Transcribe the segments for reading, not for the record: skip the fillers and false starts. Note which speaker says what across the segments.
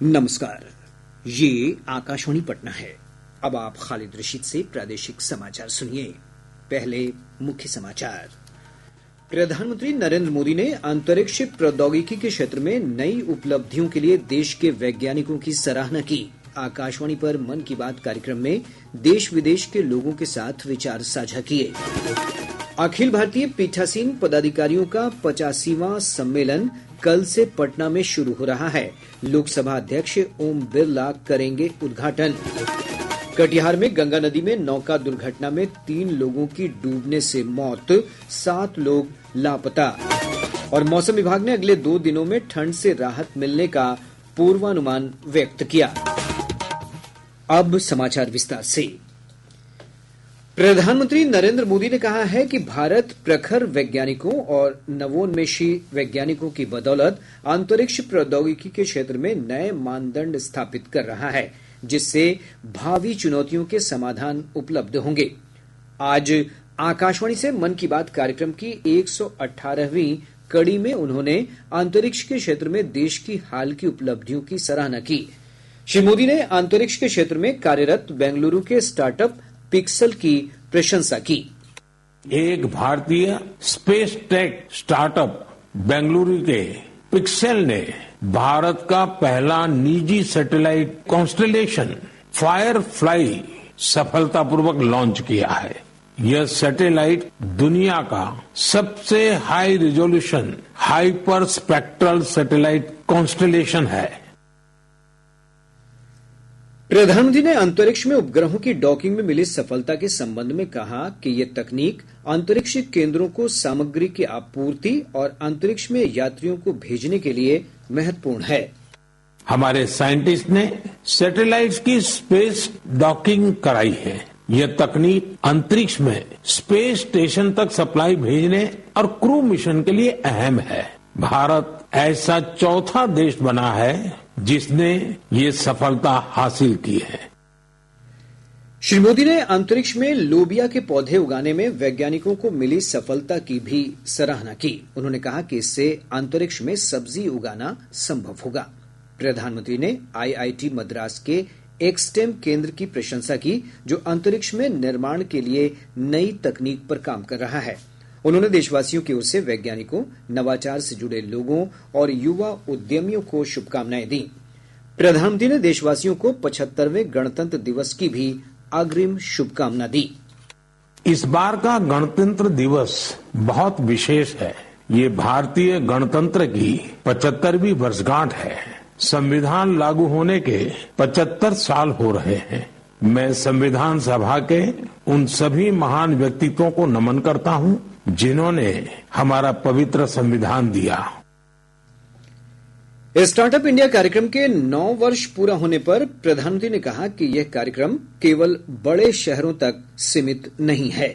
Speaker 1: नमस्कार, ये आकाशवाणी पटना है। अब आप खालिद रशीद से प्रादेशिक समाचार सुनिए। पहले मुख्य समाचार। प्रधानमंत्री नरेंद्र मोदी ने अंतरिक्ष प्रौद्योगिकी के क्षेत्र में नई उपलब्धियों के लिए देश के वैज्ञानिकों की सराहना की। आकाशवाणी पर मन की बात कार्यक्रम में देश विदेश के लोगों के साथ विचार साझा किए। अखिल भारतीय पीठासीन पदाधिकारियों का 85वां सम्मेलन कल से पटना में शुरू हो रहा है। लोकसभा अध्यक्ष ओम बिरला करेंगे उद्घाटन। कटिहार में गंगा नदी में नौका दुर्घटना में 3 लोगों की डूबने से मौत, 7 लोग लापता। और मौसम विभाग ने अगले 2 दिनों में ठंड से राहत मिलने का पूर्वानुमान व्यक्त किया। अब समाचार विस्तार से। प्रधानमंत्री नरेंद्र मोदी ने कहा है कि भारत प्रखर वैज्ञानिकों और नवोन्मेषी वैज्ञानिकों की बदौलत अंतरिक्ष प्रौद्योगिकी के क्षेत्र में नए मानदंड स्थापित कर रहा है, जिससे भावी चुनौतियों के समाधान उपलब्ध होंगे। आज आकाशवाणी से मन की बात कार्यक्रम की 118वीं कड़ी में उन्होंने अंतरिक्ष के क्षेत्र में देश की हाल की उपलब्धियों की सराहना की। श्री मोदी ने अंतरिक्ष के क्षेत्र में कार्यरत बेंगलुरु के स्टार्टअप पिक्सल की प्रशंसा की।
Speaker 2: एक भारतीय स्पेस टेक स्टार्टअप बेंगलुरु के पिक्सेल ने भारत का पहला निजी सैटेलाइट कॉन्स्टेलेशन फायरफ्लाई सफलतापूर्वक लॉन्च किया है। यह सैटेलाइट दुनिया का सबसे high resolution hyper spectral satellite constellation है।
Speaker 1: प्रधानमंत्री ने अंतरिक्ष में उपग्रहों की डॉकिंग में मिली सफलता के संबंध में कहा कि ये तकनीक अंतरिक्ष केंद्रों को सामग्री की आपूर्ति और अंतरिक्ष में यात्रियों को भेजने के लिए महत्वपूर्ण है।
Speaker 2: हमारे साइंटिस्ट ने सैटेलाइट्स की स्पेस डॉकिंग कराई है। यह तकनीक अंतरिक्ष में स्पेस स्टेशन तक सप्लाई भेजने और क्रू मिशन के लिए अहम है। भारत ऐसा चौथा देश बना है जिसने ये सफलता हासिल की है।
Speaker 1: श्री मोदी ने अंतरिक्ष में लोबिया के पौधे उगाने में वैज्ञानिकों को मिली सफलता की भी सराहना की। उन्होंने कहा कि इससे अंतरिक्ष में सब्जी उगाना संभव होगा। प्रधानमंत्री ने आईआईटी मद्रास के एक्सटेम केंद्र की प्रशंसा की, जो अंतरिक्ष में निर्माण के लिए नई तकनीक पर काम कर रहा है। उन्होंने देशवासियों की ओर से वैज्ञानिकों, नवाचार से जुड़े लोगों और युवा उद्यमियों को शुभकामनाएं दी। प्रधानमंत्री ने देशवासियों को 75वें गणतंत्र दिवस की भी अग्रिम शुभकामना दी।
Speaker 2: इस बार का गणतंत्र दिवस बहुत विशेष है। ये भारतीय गणतंत्र की 75वीं वर्षगांठ है। संविधान लागू होने के 75 साल हो रहे हैं। मैं संविधान सभा के उन सभी महान व्यक्तित्वों को नमन करता हूं जिन्होंने हमारा पवित्र संविधान दिया।
Speaker 1: स्टार्टअप इंडिया कार्यक्रम के 9 वर्ष पूरा होने पर प्रधानमंत्री ने कहा कि यह कार्यक्रम केवल बड़े शहरों तक सीमित नहीं है।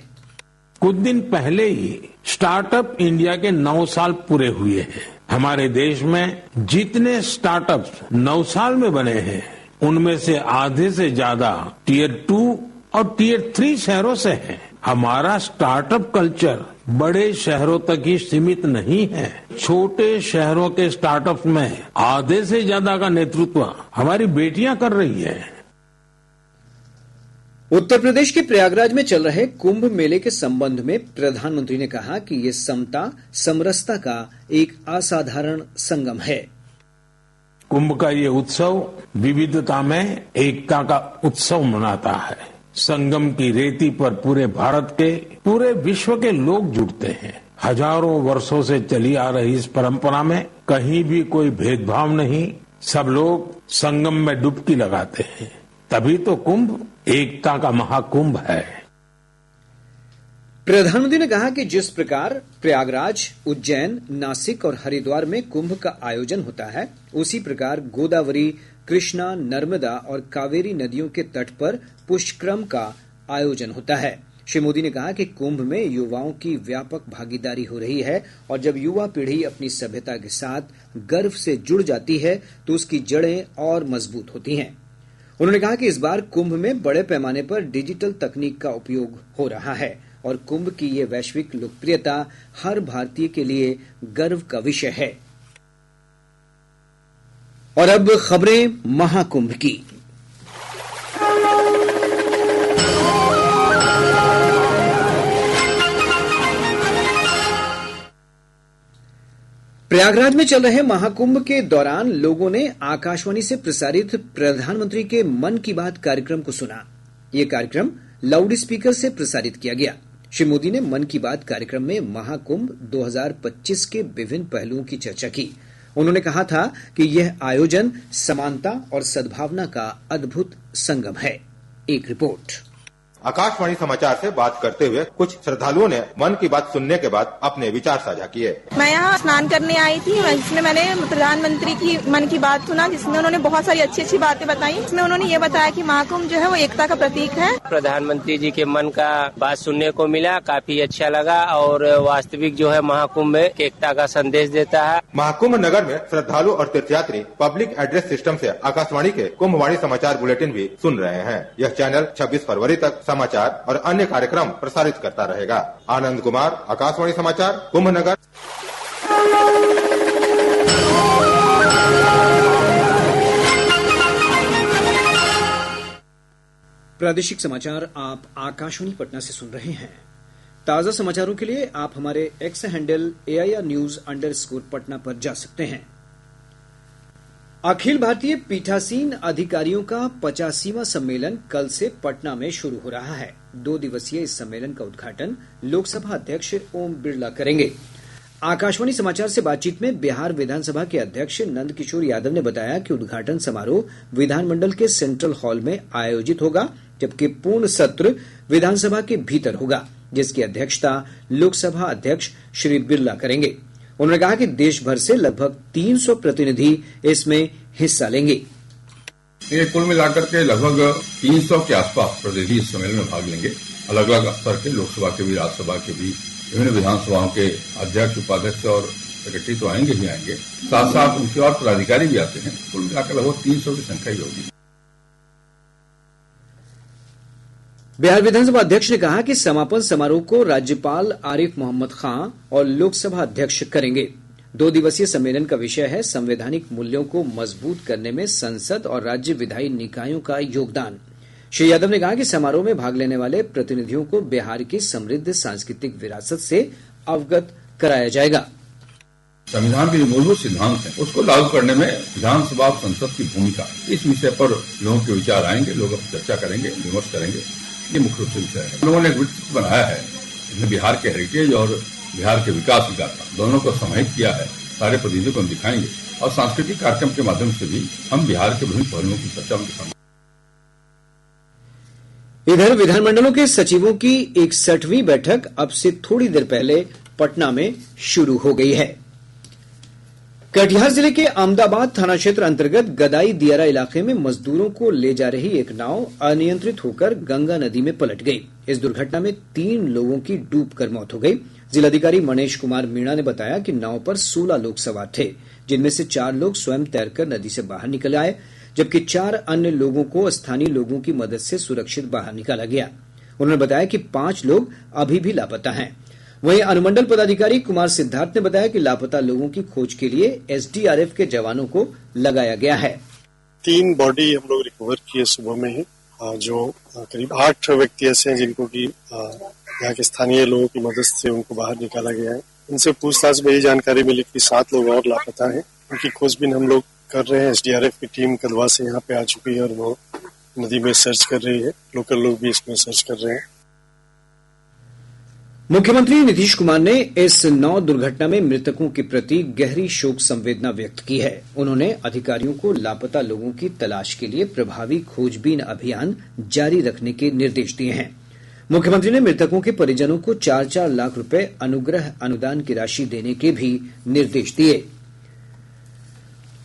Speaker 2: कुछ दिन पहले ही स्टार्टअप इंडिया के 9 साल पूरे हुए हैं। हमारे देश में जितने स्टार्टअप्स 9 साल में बने हैं, उनमें से आधे से ज्यादा टियर 2 और टियर 3 शहरों से हैं। हमारा स्टार्टअप कल्चर बड़े शहरों तक ही सीमित नहीं है। छोटे शहरों के स्टार्टअप में आधे से ज्यादा का नेतृत्व हमारी बेटियां कर रही हैं।
Speaker 1: उत्तर प्रदेश के प्रयागराज में चल रहे कुंभ मेले के संबंध में प्रधानमंत्री ने कहा कि ये समता समरसता का एक असाधारण संगम है।
Speaker 2: कुंभ का ये उत्सव विविधता में एकता का उत्सव मनाता है। संगम की रेती पर पूरे भारत के, पूरे विश्व के लोग जुड़ते हैं। हजारों वर्षों से चली आ रही इस परंपरा में कहीं भी कोई भेदभाव नहीं। सब लोग संगम में डुबकी लगाते हैं। तभी तो कुंभ एकता का महाकुंभ है।
Speaker 1: प्रधानमंत्री ने कहा कि जिस प्रकार प्रयागराज, उज्जैन, नासिक और हरिद्वार में कुंभ का आयोजन होता है, उसी प्रकार गोदावरी, कृष्णा, नर्मदा और कावेरी नदियों के तट पर पुष्करम का आयोजन होता है। श्री मोदी ने कहा कि कुंभ में युवाओं की व्यापक भागीदारी हो रही है और जब युवा पीढ़ी अपनी सभ्यता के साथ गर्व से जुड़ जाती है तो उसकी जड़ें और मजबूत होती हैं। उन्होंने कहा कि इस बार कुंभ में बड़े पैमाने पर डिजिटल तकनीक का उपयोग हो रहा है और कुंभ की ये वैश्विक लोकप्रियता हर भारतीय के लिए गर्व का विषय है। और अब खबरें महाकुंभ की। प्रयागराज में चल रहे महाकुंभ के दौरान लोगों ने आकाशवाणी से प्रसारित प्रधानमंत्री के मन की बात कार्यक्रम को सुना। यह कार्यक्रम लाउड स्पीकर से प्रसारित किया गया। श्री मोदी ने मन की बात कार्यक्रम में महाकुंभ 2025 के विभिन्न पहलुओं की चर्चा की। उन्होंने कहा था कि यह आयोजन समानता और सद्भावना का अद्भुत संगम है। एक रिपोर्ट।
Speaker 3: आकाशवाणी समाचार से बात करते हुए कुछ श्रद्धालुओं ने मन की बात सुनने के बाद अपने विचार साझा किए।
Speaker 4: मैं यहाँ स्नान करने आई थी, जिसमें मैंने प्रधानमंत्री की मन की बात सुना, जिसमें उन्होंने बहुत सारी अच्छी अच्छी बातें बताई। इसमें उन्होंने ये बताया कि महाकुंभ जो है वो एकता का प्रतीक है।
Speaker 5: प्रधानमंत्री जी के मन का बात सुनने को मिला, काफी अच्छा लगा और वास्तविक जो है महाकुंभ में एकता का संदेश देता है।
Speaker 3: महाकुंभ नगर में श्रद्धालु और तीर्थयात्री पब्लिक एड्रेस सिस्टम से आकाशवाणी के कुंभवाणी समाचार बुलेटिन भी सुन रहे हैं। यह चैनल 26 फरवरी तक समाचार और अन्य कार्यक्रम प्रसारित करता रहेगा। आनंद कुमार, आकाशवाणी समाचार, कुंभ नगर।
Speaker 1: प्रादेशिक समाचार आप आकाशवाणी पटना से सुन रहे हैं। ताजा समाचारों के लिए आप हमारे एक्स हैंडल AIRnews_पटना पर जा सकते हैं। अखिल भारतीय पीठासीन अधिकारियों का 85वां सम्मेलन कल से पटना में शुरू हो रहा है। 2 दिवसीय इस सम्मेलन का उद्घाटन लोकसभा अध्यक्ष ओम बिरला करेंगे। आकाशवाणी समाचार से बातचीत में बिहार विधानसभा के अध्यक्ष नंद किशोर यादव ने बताया कि उद्घाटन समारोह विधानमंडल के सेंट्रल हॉल में आयोजित होगा, जबकि पूर्ण सत्र विधानसभा के भीतर होगा, जिसकी अध्यक्षता लोकसभा अध्यक्ष श्री बिरला करेंगे। उन्होंने कहा कि देश भर से लगभग 300 प्रतिनिधि इसमें हिस्सा लेंगे।
Speaker 6: ये कुल मिलाकर के लगभग 300 के आसपास प्रतिनिधि इस सम्मेलन में भाग लेंगे। अलग अलग स्तर के, लोकसभा के भी, राज्यसभा के भी, विभिन्न विधानसभाओं के अध्यक्ष, उपाध्यक्ष और सेक्रेटरी तो आएंगे ही आएंगे, साथ साथ उनके और पदाधिकारी भी आते हैं। कुल मिलाकर लगभग 300 की संख्या ही होगी।
Speaker 1: बिहार विधानसभा अध्यक्ष ने कहा कि समापन समारोह को राज्यपाल आरिफ मोहम्मद खां और लोकसभा अध्यक्ष करेंगे। 2 दिवसीय सम्मेलन का विषय है संवैधानिक मूल्यों को मजबूत करने में संसद और राज्य विधायी निकायों का योगदान। श्री यादव ने कहा कि समारोह में भाग लेने वाले प्रतिनिधियों को बिहार की समृद्ध सांस्कृतिक विरासत से अवगत कराया जाएगा।
Speaker 6: संविधान के जो मूलभूत सिद्धांत हैं उसको लागू करने में विधानसभा और संसद की भूमिका, इस विषय पर लोगों के विचार आएंगे, लोग अब चर्चा करेंगे, विमर्श करेंगे। ये मुख्य रूप से विषय है। लोगों ने एक वृत्त बनाया है, इसमें बिहार के हेरिटेज और बिहार के विकास की गाथा दोनों को समाहित किया है। सारे प्रतिनिधियों को हम दिखाएंगे और सांस्कृतिक कार्यक्रम के माध्यम से भी हम बिहार के विभिन्न पहलुओं की चर्चा उनके सामने।
Speaker 1: इधर विधानमंडलों के सचिवों की 61वीं बैठक अब से थोड़ी देर पहले पटना में शुरू हो गई है। कटिहार जिले के अहमदाबाद थाना क्षेत्र अंतर्गत गदाई दियारा इलाके में मजदूरों को ले जा रही एक नाव अनियंत्रित होकर गंगा नदी में पलट गई। इस दुर्घटना में 3 लोगों की डूबकर मौत हो गई। जिलाधिकारी मनीष कुमार मीणा ने बताया कि नाव पर 16 लोग सवार थे, जिनमें से 4 लोग स्वयं तैरकर नदी से बाहर निकल आए, जबकि 4 अन्य लोगों को स्थानीय लोगों की मदद से सुरक्षित बाहर निकाला गया। उन्होंने बताया कि 5 लोग अभी भी लापता हैं। वहीं अनुमंडल पदाधिकारी कुमार सिद्धार्थ ने बताया कि लापता लोगों की खोज के लिए SDRF के जवानों को लगाया गया है।
Speaker 7: 3 बॉडी हम लोग रिकवर किए सुबह में ही, जो करीब 8 व्यक्ति ऐसे हैं जिनको कि यहाँ के स्थानीय लोगों की मदद से उनको बाहर निकाला गया है। इनसे पूछताछ में ये जानकारी मिली कि 7 लोग और लापता हैं। उनकी खोजबीन हम लोग कर रहे हैं। SDRF की टीम कदवा से यहाँ पे आ चुकी है और वो नदी में सर्च कर रही है। लोकल लोग भी इसमें सर्च कर रहे हैं।
Speaker 1: मुख्यमंत्री नीतीश कुमार ने इस नाव दुर्घटना में मृतकों के प्रति गहरी शोक संवेदना व्यक्त की है। उन्होंने अधिकारियों को लापता लोगों की तलाश के लिए प्रभावी खोजबीन अभियान जारी रखने के निर्देश दिए हैं। मुख्यमंत्री ने मृतकों के परिजनों को 4-4 लाख रुपए अनुग्रह अनुदान की राशि देने के भी निर्देश दिए।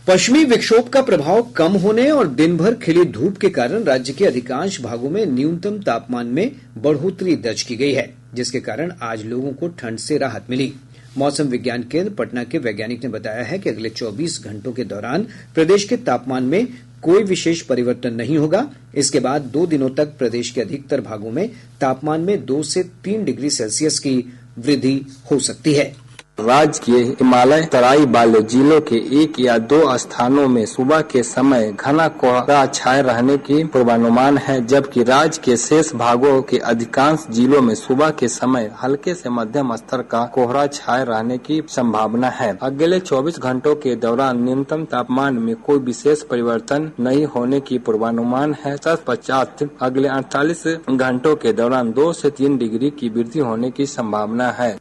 Speaker 1: पश्चिमी विक्षोभ का प्रभाव कम होने और दिन भर खिली धूप के कारण राज्य के अधिकांश भागों में न्यूनतम तापमान में बढ़ोतरी दर्ज की गई है, जिसके कारण आज लोगों को ठंड से राहत मिली। मौसम विज्ञान केंद्र पटना के वैज्ञानिक ने बताया है कि अगले 24 घंटों के दौरान प्रदेश के तापमान में कोई विशेष परिवर्तन नहीं होगा। इसके बाद 2 दिनों तक प्रदेश के अधिकतर भागों में तापमान में 2 से 3 डिग्री सेल्सियस की वृद्धि हो सकती है।
Speaker 8: राज्य के हिमालय तराई वाले जिलों के 1 या 2 स्थानों में सुबह के समय घना कोहरा छाए रहने की पूर्वानुमान है, जबकि राज्य के शेष भागों के अधिकांश जिलों में सुबह के समय हल्के से मध्यम स्तर का कोहरा छाए रहने की संभावना है। अगले 24 घंटों के दौरान न्यूनतम तापमान में कोई विशेष परिवर्तन नहीं होने की पूर्वानुमान है। तत्पश्चात अगले 48 घंटों के दौरान 2 से 3 डिग्री की वृद्धि होने की संभावना है।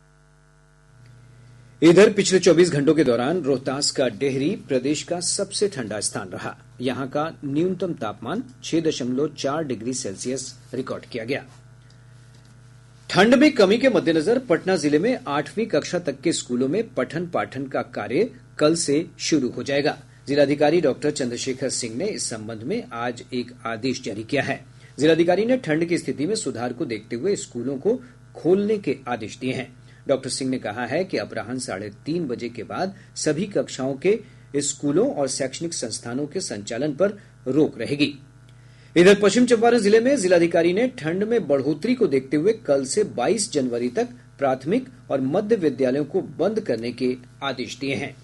Speaker 1: इधर पिछले 24 घंटों के दौरान रोहतास का डेहरी प्रदेश का सबसे ठंडा स्थान रहा। यहां का न्यूनतम तापमान 6.4 डिग्री सेल्सियस रिकॉर्ड किया गया। ठंड में कमी के मद्देनजर पटना जिले में 8वीं कक्षा तक के स्कूलों में पठन पाठन का कार्य कल से शुरू हो जाएगा। जिलाधिकारी डॉक्टर चंद्रशेखर सिंह ने इस संबंध में आज एक आदेश जारी किया है। जिलाधिकारी ने ठंड की स्थिति में सुधार को देखते हुए स्कूलों को खोलने के आदेश दिए हैं। डॉक्टर सिंह ने कहा है कि अपराह्न 3:30 बजे के बाद सभी कक्षाओं के स्कूलों और शैक्षणिक संस्थानों के संचालन पर रोक रहेगी। इधर पश्चिम चंपारण जिले में जिलाधिकारी ने ठंड में बढ़ोतरी को देखते हुए कल से 22 जनवरी तक प्राथमिक और मध्य विद्यालयों को बंद करने के आदेश दिए हैं।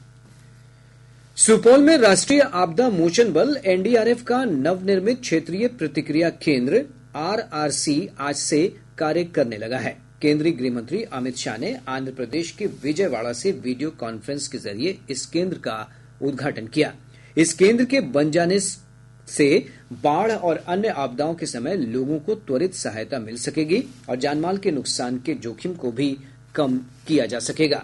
Speaker 1: सुपौल में राष्ट्रीय आपदा मोचन बल एनडीआरएफ का नवनिर्मित क्षेत्रीय प्रतिक्रिया केंद्र RRC आज से कार्य करने लगा है। केंद्रीय गृह मंत्री अमित शाह ने आंध्र प्रदेश के विजयवाड़ा से वीडियो कॉन्फ्रेंस के जरिए इस केंद्र का उद्घाटन किया। इस केंद्र के बन जाने से बाढ़ और अन्य आपदाओं के समय लोगों को त्वरित सहायता मिल सकेगी और जानमाल के नुकसान के जोखिम को भी कम किया जा सकेगा।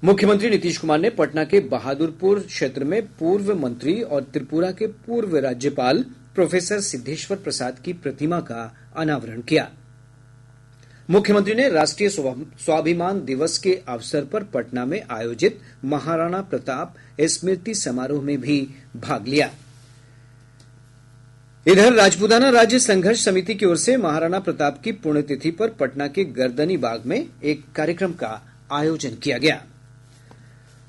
Speaker 1: मुख्यमंत्री नीतीश कुमार ने पटना के बहादुरपुर क्षेत्र में पूर्व मंत्री और त्रिपुरा के पूर्व राज्यपाल प्रोफेसर सिद्धेश्वर प्रसाद की प्रतिमा का अनावरण किया। मुख्यमंत्री ने राष्ट्रीय स्वाभिमान दिवस के अवसर पर पटना में आयोजित महाराणा प्रताप स्मृति समारोह में भी भाग लिया। इधर राजपूताना राज्य संघर्ष समिति की ओर से महाराणा प्रताप की पुण्यतिथि पर पटना के गर्दनी बाग में एक कार्यक्रम का आयोजन किया गया।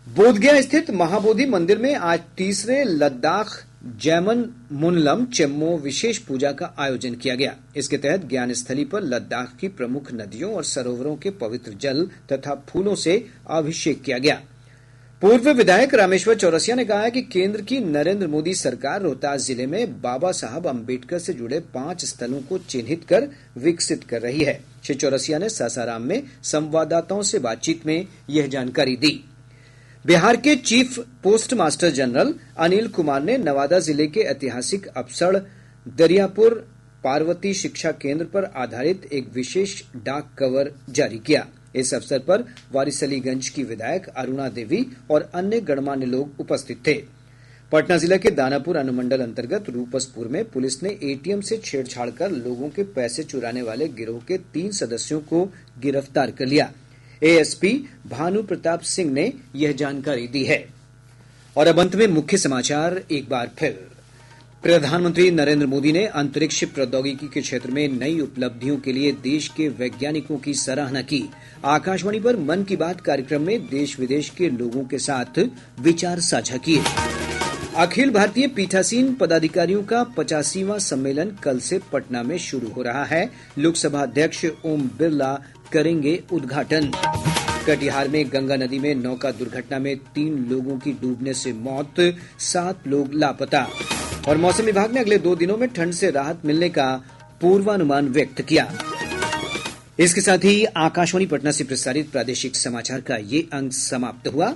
Speaker 1: बोधगया स्थित महाबोधि मंदिर में आज तीसरे लद्दाख जैमन मुनलम चेम्मो विशेष पूजा का आयोजन किया गया। इसके तहत ज्ञान स्थली पर लद्दाख की प्रमुख नदियों और सरोवरों के पवित्र जल तथा फूलों से अभिषेक किया गया। पूर्व विधायक रामेश्वर चौरसिया ने कहा है कि केंद्र की नरेंद्र मोदी सरकार रोहतास जिले में बाबा साहब अम्बेडकर से जुड़े 5 स्थलों को चिन्हित कर विकसित कर रही है। श्री चौरसिया ने सासाराम में संवाददाताओं से बातचीत में यह जानकारी दी। बिहार के chief post master general Anil Kumar ने नवादा जिले के ऐतिहासिक अपसड़ दरियापुर पार्वती शिक्षा केंद्र पर आधारित एक विशेष डाक कवर जारी किया। इस अवसर पर वारिसलीगंज की विधायक अरुणा देवी और अन्य गणमान्य लोग उपस्थित थे। पटना जिला के दानापुर अनुमंडल अंतर्गत रूपसपुर में पुलिस ने एटीएम से छेड़छाड़ कर लोगों के पैसे चुराने वाले गिरोह के 3 सदस्यों को गिरफ्तार कर लिया। एएसपी भानु प्रताप सिंह ने यह जानकारी दी है। और अब अंत में मुख्य समाचार एक बार फिर। प्रधानमंत्री नरेंद्र मोदी ने अंतरिक्ष प्रौद्योगिकी के क्षेत्र में नई उपलब्धियों के लिए देश के वैज्ञानिकों की सराहना की। आकाशवाणी पर मन की बात कार्यक्रम में देश विदेश के लोगों के साथ विचार साझा किए। अखिल भारतीय पीठासीन पदाधिकारियों का 85वां सम्मेलन कल से पटना में शुरू हो रहा है। लोकसभा अध्यक्ष ओम बिरला करेंगे उद्घाटन। कटिहार में गंगा नदी में नौका दुर्घटना में 3 लोगों की डूबने से मौत, 7 लोग लापता। और मौसम विभाग ने अगले 2 दिनों में ठंड से राहत मिलने का पूर्वानुमान व्यक्त किया। इसके साथ ही आकाशवाणी पटना से प्रसारित प्रादेशिक समाचार का ये अंक समाप्त हुआ।